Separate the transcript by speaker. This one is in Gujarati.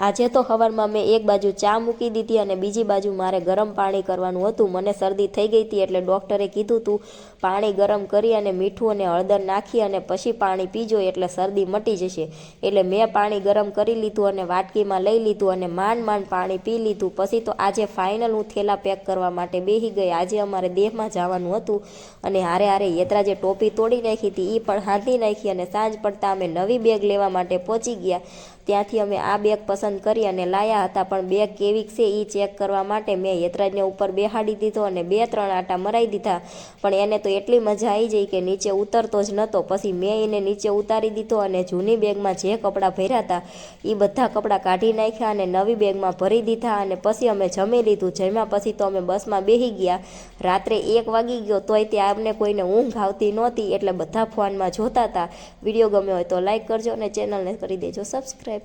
Speaker 1: આજે તો સવારમાં મેં એક બાજુ ચા મૂકી દીધી અને બીજી બાજુ મારે ગરમ પાણી કરવાનું હતું। મને શરદી થઈ ગઈ હતી એટલે ડૉક્ટરે કીધું તું પાણી ગરમ કરી અને મીઠું અને હળદર નાખી અને પછી પાણી પીજો એટલે શરદી મટી જશે। એટલે મેં પાણી ગરમ કરી લીધું અને વાટકીમાં લઈ લીધું અને માંડ પાણી પી લીધું। પછી તો આજે ફાઇનલ હું થેલા પેક કરવા માટે બેસી ગઈ। આજે અમારે દેહમાં જવાનું હતું અને હારે હારે યત્રાજે ટોપી તોડી નાખી હતી એ પણ હાંધી નાખી અને સાંજ પડતા અમે નવી બેગ લેવા માટે પહોંચી ગયા। ત્યાંથી અમે આ બેગ પસંદ કરી અને લાયા હતા, પણ બેગ કેવી છે એ ચેક કરવા માટે મેં યતરાજને ઉપર બેહાડી દીધો અને 2-3 આટા મરાઈ દીધા, પણ એને તો એટલી મજા આવી ગઈ કે નીચે ઉતરતો જ નહોતો। પછી મેં એને નીચે ઉતારી દીધો અને જૂની બેગમાં જે કપડાં ભર્યા હતા એ બધા કપડાં કાઢી નાખ્યા અને નવી બેગમાં ભરી દીધા અને પછી અમે જમી લીધું। જમ્યા પછી તો અમે બસમાં બેસી ગયા। રાત્રે 1 વાગી ગયો તોય ત્યાં અમને કોઈને ઊંઘ આવતી નહોતી એટલે બધા ફોનમાં જોતા હતા। વિડીયો ગમ્યો હોય તો લાઈક કરજો અને ચેનલને કરી દેજો સબસ્ક્રાઈબ।